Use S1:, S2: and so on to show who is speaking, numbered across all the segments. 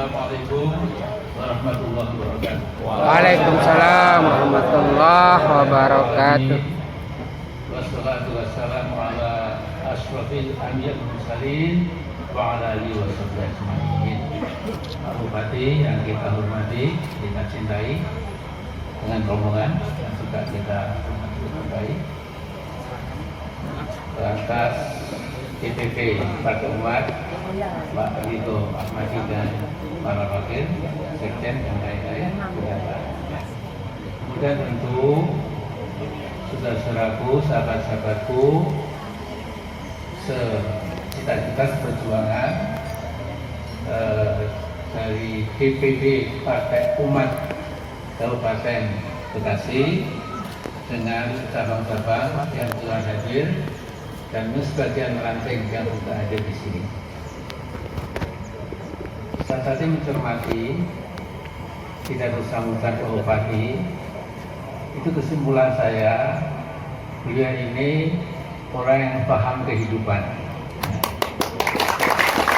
S1: Assalamualaikum warahmatullahi wabarakatuh.
S2: Waalaikumsalam warahmatullahi wabarakatuh.
S1: Wassalatu wassalamu ala asyrafil anbiya'i wal mursalin wa ala alihi washabbihi ajmain. Pak Bupati yang kita hormati, kita cintai, dengan rombongan yang juga kita hormati, perangkat DPP Partai Umat, Pak Rito Ahmadi dan para wakil, sekjen dan lain-lain. Kemudian tentu saudara-saudaraku, sahabat-sahabatku, cita-cita seperjuangan dari DPD Partai Umat Kabupaten Bekasi dengan cabang-cabang yang telah hadir dan sebagian ranting yang sudah hadir di sini. Saya tadi mencermati tidak bersangkutan Pak Bupati, itu kesimpulan saya, beliau ini orang yang paham kehidupan.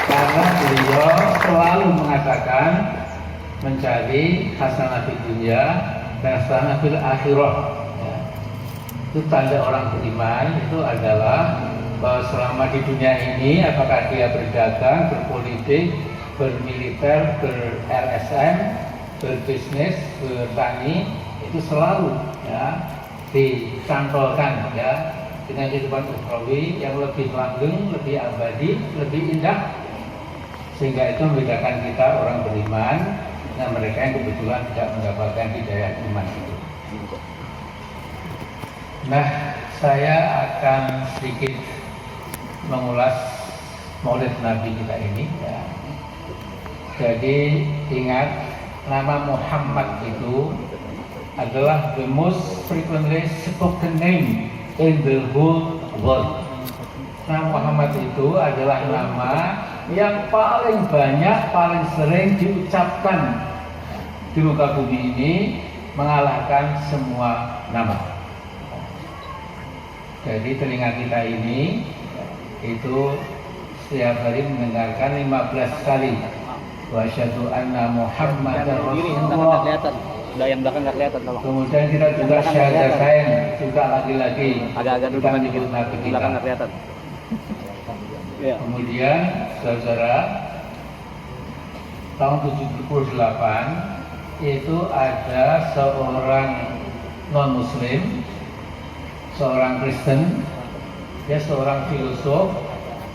S1: Karena beliau selalu mengatakan mencari hasanah fid dunya dan hasanah fil akhirah. Itu tanda orang beriman itu adalah bahwa selama di dunia ini apakah dia berdagang, berpolitik, bermiliter, ber-LSM, berbisnis, bertani, itu selalu ya dicantolkan ya dengan kehidupan ukhrawi yang lebih langgeng, lebih abadi, lebih indah, sehingga itu membedakan kita orang beriman dan mereka yang kebetulan tidak mendapatkan hidayah iman itu. Nah, saya akan sedikit mengulas Maulid Nabi kita ini ya. Jadi ingat, nama Muhammad itu adalah the most frequently spoken name in the whole world. Nama Muhammad itu adalah nama yang paling banyak, paling sering diucapkan di muka bumi ini, mengalahkan semua nama. Jadi telinga kita ini itu setiap hari mendengarkan 15 kali wa asyhadu anna Muhammadar Rasulullah.
S2: Yang belakang nggak kelihatan tolong.
S1: Kemudian kita juga syahadatain juga lagi-lagi
S2: Agak-agak dudukan dikit.
S1: Nabi kita.
S2: Belakang nggak kelihatan. Ya.
S1: Kemudian saudara, tahun 78 itu ada seorang non muslim, seorang Kristen, dia seorang filosof,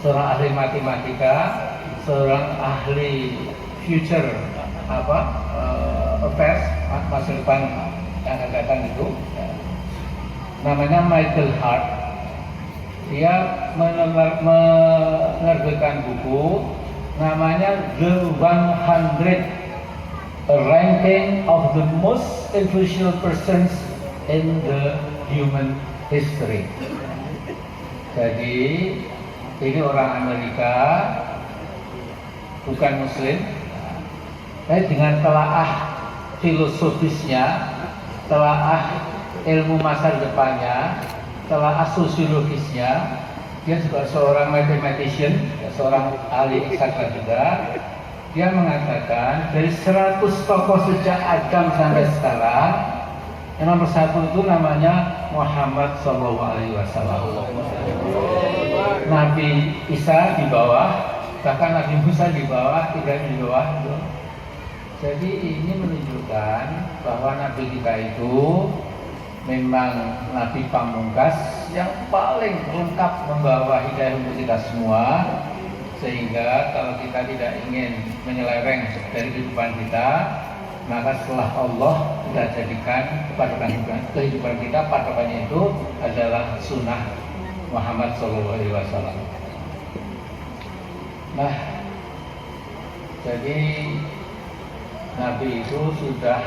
S1: seorang ahli matematika, seorang ahli future affairs, masa depan yang akan datang itu, namanya Michael Hart. Dia menerbitkan buku namanya The 100 A Ranking of the Most Influential Persons in the Human History. Jadi ini orang Amerika, bukan Muslim, tapi dengan telaah filosofisnya, telaah ilmu masa depannya, telaah sosiologisnya, dia juga seorang mathematician, seorang ahli eksakta juga. Dia mengatakan dari 100 tokoh sejak Adam sampai sekarang, yang nomor 1 itu namanya Muhammad SAW. Nabi Isa di bawah, bahkan Nabi Musa di bawah, Ibrahim di bawah. Jadi ini menunjukkan bahwa Nabi kita itu memang Nabi pamungkas yang paling lengkap membawa hidayah untuk kita semua. Sehingga kalau kita tidak ingin menyeleweng dari kehidupan kita, maka setelah Allah kita jadikan kehidupan kita, patokannya itu adalah sunnah Muhammad SAW. Nah, jadi Nabi itu sudah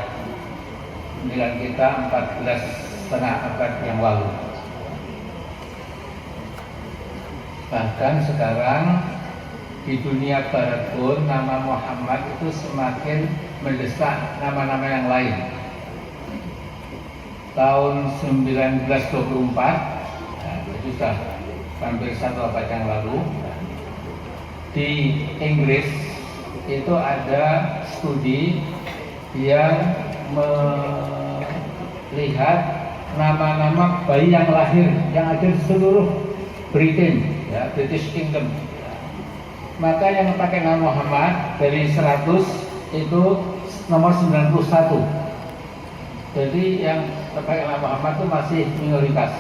S1: meninggal kita 14,5 abad yang lalu. Bahkan sekarang di dunia barat pun nama Muhammad itu semakin mendesak nama-nama yang lain. Tahun 1924, itu sudah hampir 1 abad yang lalu, di Inggris itu ada studi yang melihat nama-nama bayi yang lahir yang ada di seluruh Britain, ya, British Kingdom. Maka yang pakai nama Muhammad dari 100 itu nomor 91. Jadi yang pakai nama Muhammad itu masih minoritas.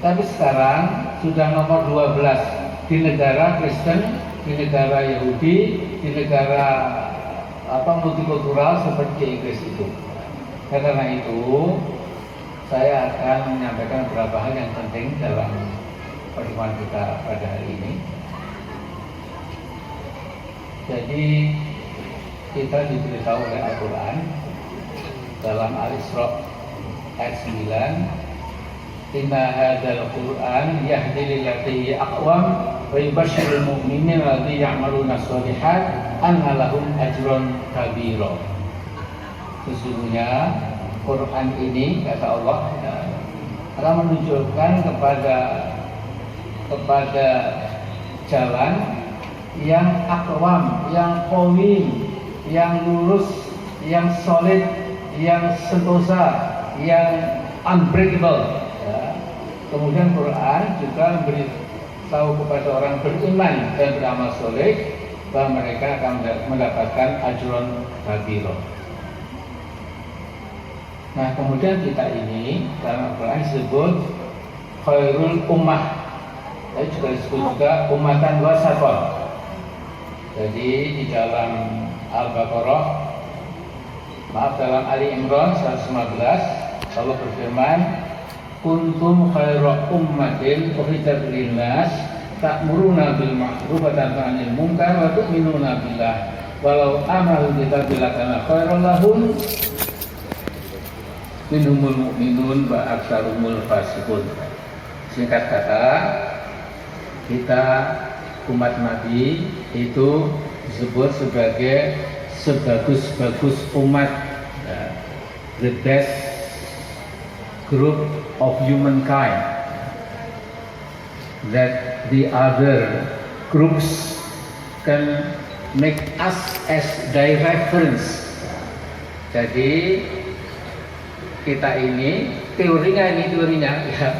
S1: Tapi sekarang sudah nomor 12 di negara Kristen, di negara Yahudi, di negara multikultural seperti Inggris itu. Karena itu saya akan menyampaikan beberapa hal yang penting dalam pertemuan kita pada hari ini. Jadi kita diberitahu oleh Al-Quran dalam Al-Isra ayat 9, Inna hadzal Qur'an yahdi lillati hiya aqwam wa yubashshirul mu'minina alladhina ya'maluna shalihat anna lahum ajran kabira. Sesungguhnya Quran ini, kata Allah, akan menunjukkan kepada jalan yang akwam, yang qawim, yang lurus, yang solid, yang sentosa, yang unbreakable. Ya. Kemudian Quran juga memberitahu kepada orang beriman dan beramal soleh bahwa mereka akan mendapatkan ajron kabiro. Nah, kemudian kita ini dalam Al-Quran disebut khairul ummah. Tapi juga disebut juga ummatan wasatah. Jadi di dalam dalam Ali Imran 115 Allah berfirman, kuntum khaira ummatin ukhrijat linnas ta'muruna bil ma'ruf wa tanhauna 'anil munkar wa tu'minuna billah walau amalu kitabillah kana khairan lahum minhumul mu'minun wa aktsarumul fasiqun. Singkat kata, kita umat Nabi itu disebut sebagai sebagus-bagus umat, the best group of humankind, that the other groups can make us as their reference. Jadi kita ini teorinya ya,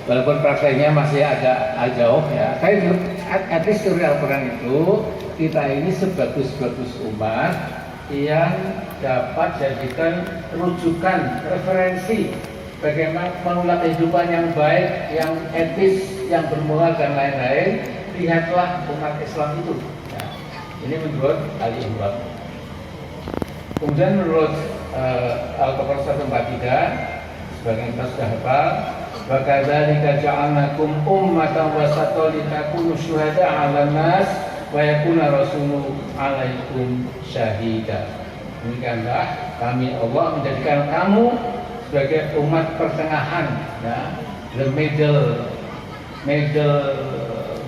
S1: walaupun prakteknya masih agak jauh ya, tapi at least teori Al-Quran itu kita ini sebagus-bagus umat yang dapat jadikan rujukan, referensi bagaimana mengelola kehidupan yang baik, yang etis, yang bermoral dan lain-lain. Lihatlah umat Islam itu. Nah, ini menurut Ali Imran. Kemudian menurut Al-Baqarah 143, sebagian kita sudah hafal, wa kadzalika ja'alnakum ummatan wasatan litakunu syuhada'a 'alan nas wa yakuna rasulu 'alaikum syahida. Demikianlah kami Allah menjadikan kamu sebagai umat pertengahan, ya, the middle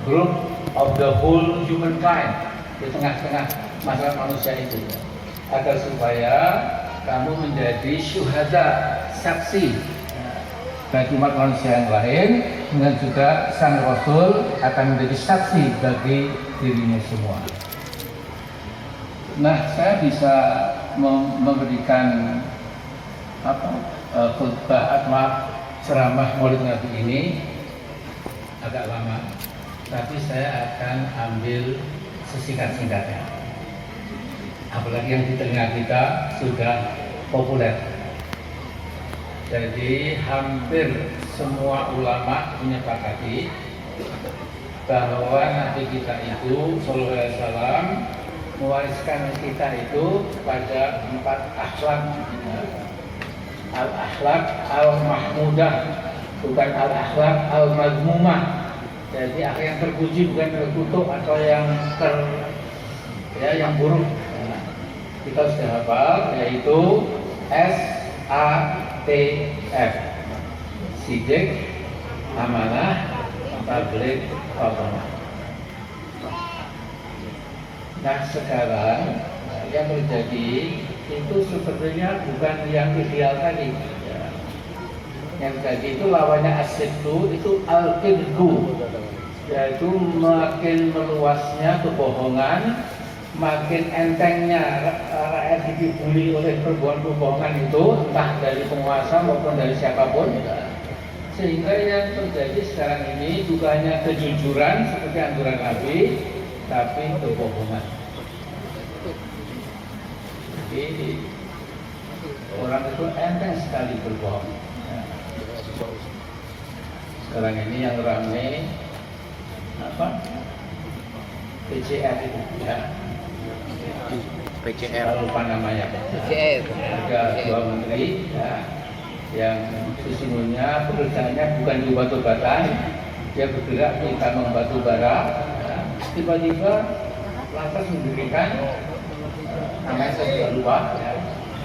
S1: group of the whole humankind, di tengah-tengah masyarakat manusia itu, agar supaya kamu menjadi syuhada, saksi bagi umat manusia yang lain, dan juga sang Rasul akan menjadi saksi bagi dirinya semua. Nah, saya bisa memberikan khutbah atau ceramah Maulid Nabi ini agak lama, tapi saya akan ambil sesingkat-singkatnya. Apalagi yang di tengah kita sudah populer. Jadi hampir semua ulama menyepakati bahwa Nabi kita itu Sallallahu Alaihi Wasallam mewariskan kita itu pada 4 akhlak. Al-akhlak al-mahmudah, bukan al-akhlak al-mazmumah. Jadi akhlak yang terpuji, bukan terkutuk atau yang yang buruk. Kita sudah hafal, yaitu SATF, Sidik, Amanah, Tabligh, Fadhlah. Nah, sekarang yang terjadi itu sepertinya bukan yang ideal tadi. Yang tadi itu lawannya asyiddu, itu al-kidbu, yaitu makin meluasnya kebohongan, makin entengnya rakyat dibuli oleh perbohongan itu, entah dari penguasa maupun dari siapapun, sehingga yang terjadi sekarang ini bukan hanya kejujuran seperti anjuran Nabi, tapi kebohongan. Jadi orang itu enteng sekali berbohong. Sekarang ini yang ramai apa? PCR itu ya.
S2: PCR.
S1: Lupa namanya.
S2: PCR.
S1: Ada dua menteri ya, yang sesungguhnya pekerjaannya bukan di batu-batan, dia bergerak di tambang batu bara. Ya. Tiba-tiba lantas mendirikan namanya saya sudah lupa.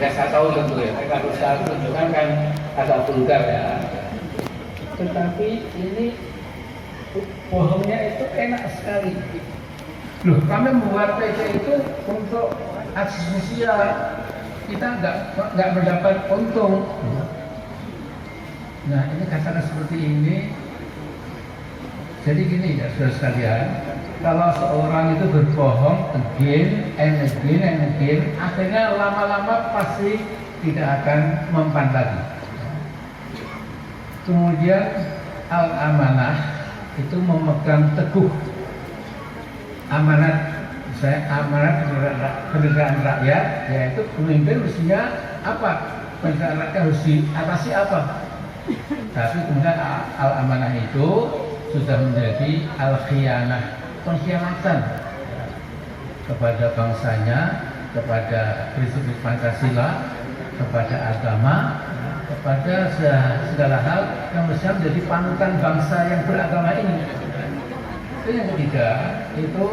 S1: Ya. Saya tahu tentu ya. Kalau saya tunjukkan kan agak vulgar ya. Tetapi ini bohongnya itu enak sekali. Loh, kami membuat PC itu untuk akses sosial, kita nggak mendapat untung. Nah, ini katakan seperti ini. Jadi gini ya, saudara sekalian, kalau seorang itu berbohong again and again and again, akhirnya lama-lama pasti tidak akan mempan lagi. Kemudian al-amanah itu memegang teguh amanat penderitaan rakyat, yaitu pemimpin mestinya apa? Penderitaan rakyat harus diatasi apa? Tapi kemudian al-amanah itu sudah menjadi al-khiyanah, pengkhianatan kepada bangsanya, kepada prinsip Pancasila, kepada agama, kepada segala hal yang mestinya menjadi panutan bangsa yang beragama ini. Itu yang ketiga, itu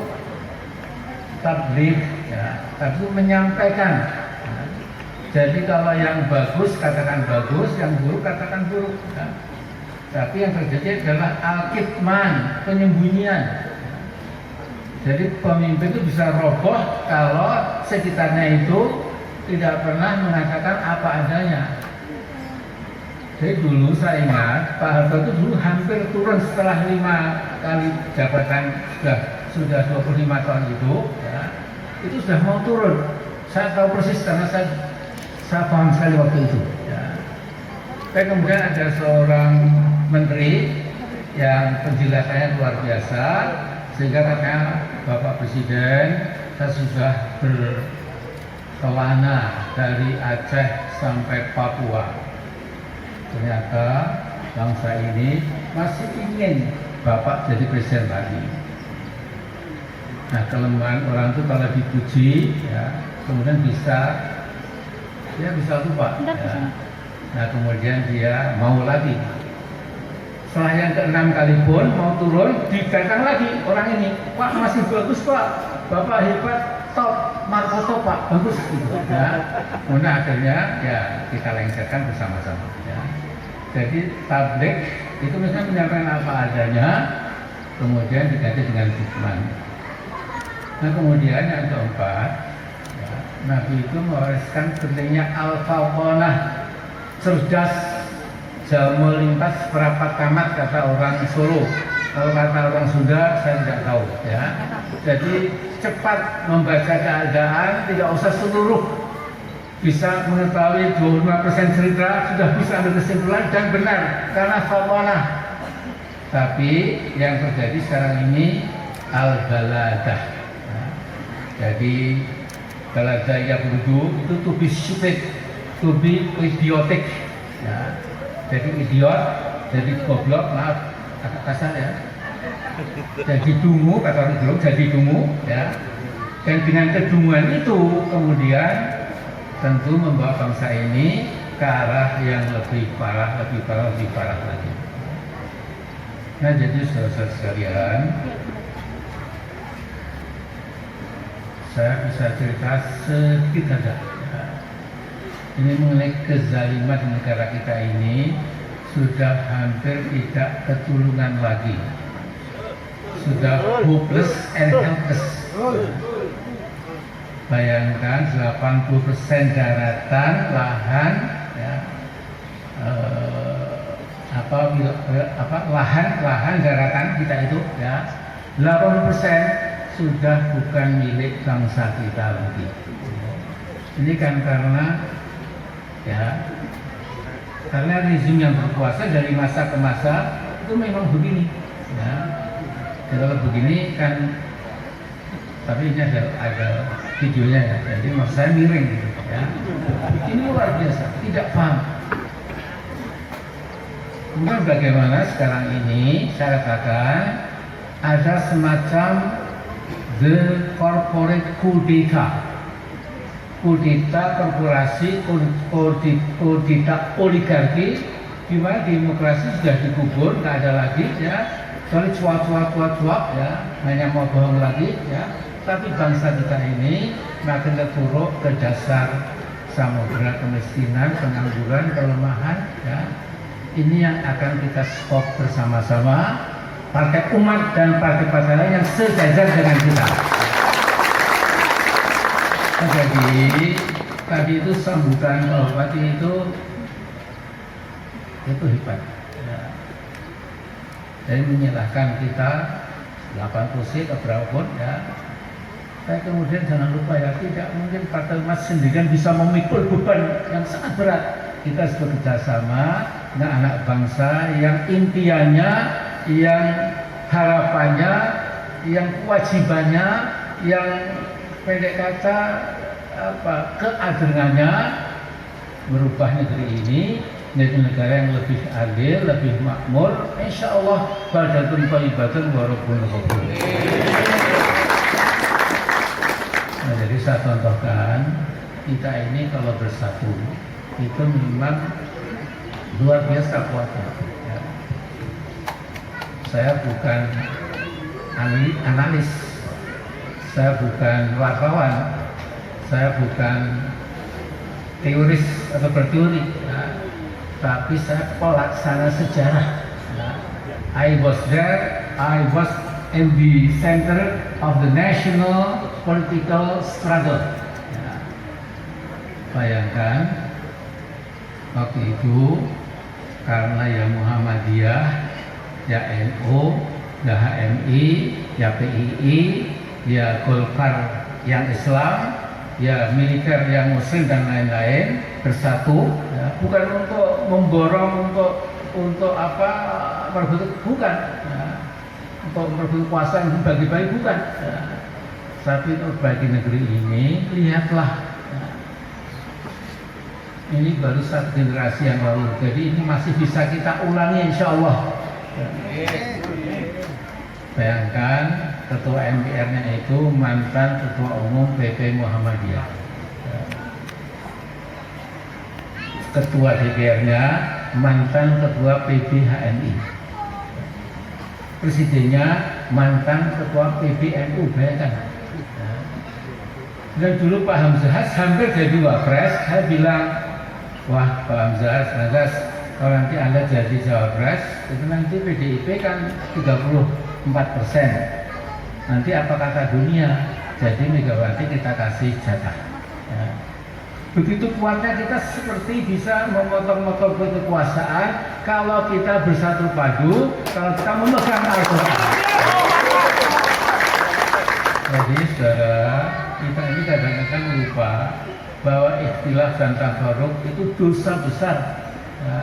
S1: tabligh, ya, tapi menyampaikan. Jadi kalau yang bagus katakan bagus, yang buruk katakan buruk. Ya. Tapi yang terjadi adalah al-kitman, penyembunyian. Jadi pemimpin itu bisa roboh kalau sekitarnya itu tidak pernah mengatakan apa adanya. Jadi dulu saya ingat Pak Harto itu dulu hampir turun setelah 5 kali jabatan sudah 25 tahun itu sudah mau turun. Saya tahu persis karena saya paham sekali waktu itu. Ya. Dan kemudian ada seorang menteri yang penjelasannya luar biasa, sehingga katanya Bapak Presiden, saya sudah berkelana dari Aceh sampai Papua. Ternyata bangsa ini masih ingin Bapak jadi presiden lagi. Nah, kelemahan orang itu kalau dipuji, ya, kemudian bisa lupa. Ya. Nah, kemudian dia mau lagi. Setelah yang ke-6 kali pun mau turun, didatang lagi orang ini. Pak, masih bagus Pak, Bapak hebat, top, markoto Pak, bagus gitu. Ya. Kemudian akhirnya ya kita lengserkan bersama-sama. Ya. Jadi tabligh itu misalnya menyampaikan apa adanya, kemudian diganti dengan hikmah. Nah, kemudian yang keempat, ya, Nabi itu mewariskan pentingnya al-fawqanah, cerdas, jalmo lintas, perapat tamat kata orang Solo. Kalau kata orang Sunda saya tidak tahu. Ya. Jadi cepat membaca keadaan, tidak usah seluruh, bisa mengetahui 25% cerita, sudah bisa ambil kesimpulan dan benar karena fawqanah. Tapi yang terjadi sekarang ini al-baladah. Jadi baladah ya berdu itu to be stupid, to be idiotic. Ya. Jadi idiot, jadi goblok, maaf agak kasar ya. Jadi dungu, kata orang dulu, jadi dungu, ya. Dan dengan kedunguan itu kemudian tentu membawa bangsa ini ke arah yang lebih parah lagi. Nah, jadi saudara-saudara sekalian, saya bisa cerita sedikit saja. Ini mengenai kezaliman di negara kita ini sudah hampir tidak ketulungan lagi, sudah hopeless and helpless. Bayangkan 80% daratan, lahan, ya, lahan daratan kita itu, ya, 80% sudah bukan milik bangsa kita lagi. Ini kan karena rezim yang berkuasa dari masa ke masa itu memang begini. Ya. Kalau begini kan, tapi ini ada videonya ya. Jadi maksud saya miring gitu, ya. Ini luar biasa, tidak paham. Kemudian bagaimana sekarang ini saya katakan ada semacam the corporate coup d'etat, korporasi, kudeta oligarki, di mana demokrasi sudah dikubur, nggak ada lagi ya, soalnya cuak ya, hanya mau bohong lagi ya. Tapi bangsa kita ini makin terpuruk ke dasar samudera kemiskinan, pengangguran, kelemahan ya. Ini yang akan kita stop bersama-sama, partai umat dan partai-partai lain yang sejajar dengan kita. Jadi tadi itu sambutan Pak Bupati itu hebat. Ya. Jadi menyerahkan kita 8 kursi ke berapapun ya. Saya kemudian jangan lupa ya, tidak mungkin partai umat sendirian bisa memikul beban yang sangat berat. Kita harus bekerja sama dengan anak bangsa yang impiannya, yang harapannya, yang kewajibannya, yang pendek kata keagungannya merubah negeri ini menjadi negara yang lebih adil, lebih makmur. Insya Allah badatun thayyibatun wa rabbun ghafur. Nah, jadi saya contohkan, kita ini kalau bersatu itu memang luar biasa kuatnya. Ya. Saya bukan analis, saya bukan wartawan, saya bukan teoris atau berteori, ya. Tapi saya pelaksana sejarah. Ya. I was there, I was in the center of the national political struggle. Ya. Bayangkan waktu itu karena ya Muhammadiyah, ya NU, ya HMI, ya PII, ya Golkar yang Islam, ya militer yang Muslim dan lain-lain bersatu, ya, bukan untuk memborong untuk apa merebut, bukan, ya, untuk merebut kuasa yang bagi-bagi, bukan, ya. Tapi untuk bagi negeri ini lihatlah. Ini baru satu generasi yang lalu, jadi ini masih bisa kita ulangi insya Allah. Bayangkan ketua MPR-nya itu mantan ketua umum PP Muhammadiyah, ketua DPR-nya mantan ketua PBHMI, presidennya mantan ketua PBNU. Bayangkan. Dan dulu Pak Hamzahas hampir jadi wapres. Saya bilang, wah Pak Hamzahas, kalau nanti Anda jadi Cawapres, itu nanti PDIP kan 34%. Nanti apa kata dunia? Jadi Megawati kita kasih jatah. Ya. Begitu kuatnya kita seperti bisa memotong-motong kekuasaan kalau kita bersatu padu, kalau kita memegang Al-Quran. Jadi saudara, kita ini kadang-kadang lupa bahwa ikhtilaf dan tafarruq itu dosa besar. Ya.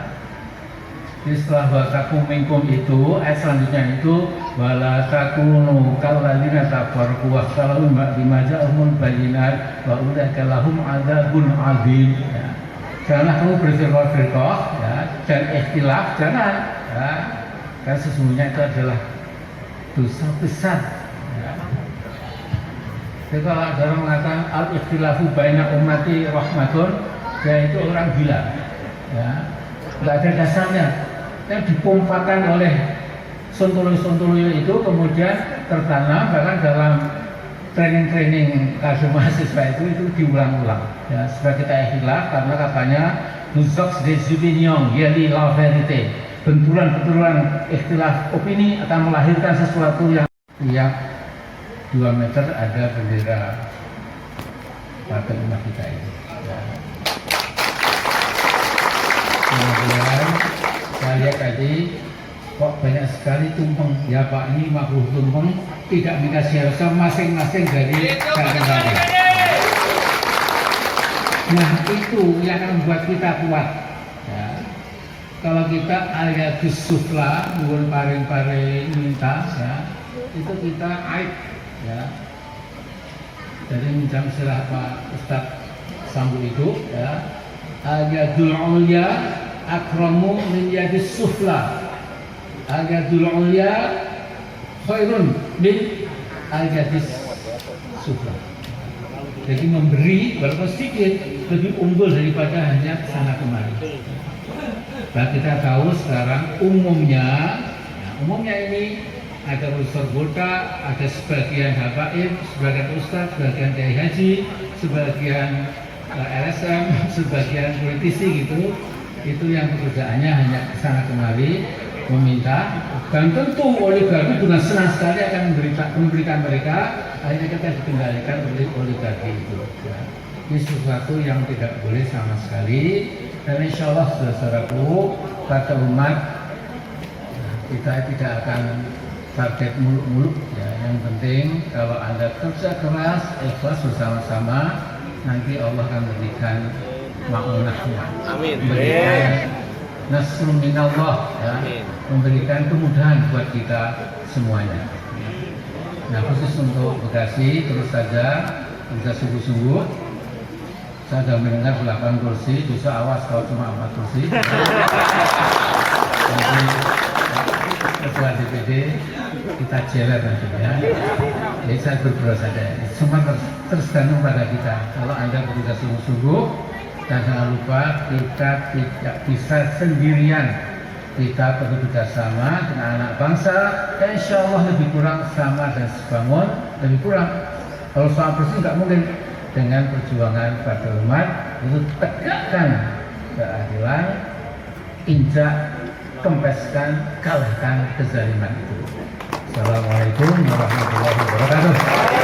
S1: Setelah watakum minkum itu, ayat selanjutnya itu wala takunu kalladzina tafarraqu wa ikhtalafu bima ja'ahumul bayyinat wa ulaika lahum adzabun adzim. Ya. Janganlah kamu berfirqah-firqah, ya, dan ikhtilaf, jangan. Ya. Karena sesungguhnya itu adalah dosa besar. Ya. Jadi kalau ada orang mengatakan al-ikhtilafu baina ummati rahmatun, ya itu orang gila. Ya. Nggak ada dasarnya. Yang dipompakan oleh sontoloyo-sontoloyo itu kemudian tertanam, bahkan dalam training kasus mahasiswa itu diulang-ulang. Ya, supaya kita ikhtilaf karena katanya nuzoks des opinions, yaitu la vérité. Benturan-benturan ikhtilaf opini akan melahirkan sesuatu yang 2 meter ada bendera partai umat kita ini. Ya. Kemudian saya lihat tadi kok banyak sekali tumpeng. Ya Pak, ini makhluk tumpeng tidak minta siapa masing-masing dari kalian. Nah itu yang akan membuat kita kuat. Ya. Kalau kita alias sufla, bukan paring-paring minta, ya, itu kita aib. Ya. Jadi minta istilah Pak Ustadz Sambu itu, ya, al-yadul ulya akramu min yadis sufla, al-yadul ulya khairun min al-yadis sufla. Jadi memberi walaupun sedikit lebih unggul daripada hanya sana kemari. Nah, kita tahu sekarang umumnya ini ada unsur buta, ada sebagian habaib, sebagian ustadz, sebagian kiai haji, sebagian LSM, sebagian politisi gitu. Itu yang pekerjaannya hanya kesana kemari meminta, dan tentu oligarki dengan senang sekali akan memberikan mereka, akhirnya kita dikendalikan oleh oligarki itu. Ya. Ini sesuatu yang tidak boleh sama sekali, dan insya Allah saudara-saudaraku, kata umat, kita tidak akan target muluk-muluk. Ya. Yang penting kalau Anda kerja keras, ikhlas bersama-sama, nanti Allah akan memberikan ma'unahnya.
S2: Amin.
S1: Nasrun minallah, ya, memberikan kemudahan buat kita semuanya. Nah, khusus untuk Bekasi, terus saja kita sungguh-sungguh. Saya sudah mendengar 8 kursi, bisa awas kalau cuma 4 kursi. Nanti ketua DPD kita jeler nanti, ya. Jadi saya berdoa saja. Semua tergantung pada kita. Kalau Anda bekerja sungguh-sungguh, dan jangan lupa kita tidak bisa sendirian, kita perlu bekerjasama dengan anak bangsa, dan insya Allah lebih kurang sama dan sebangun, lebih kurang. Kalau soal persis nggak mungkin. Dengan perjuangan pada umat itu tegakkan keadilan, injak, kempeskan, kalahkan kezaliman itu. Assalamualaikum warahmatullahi wabarakatuh.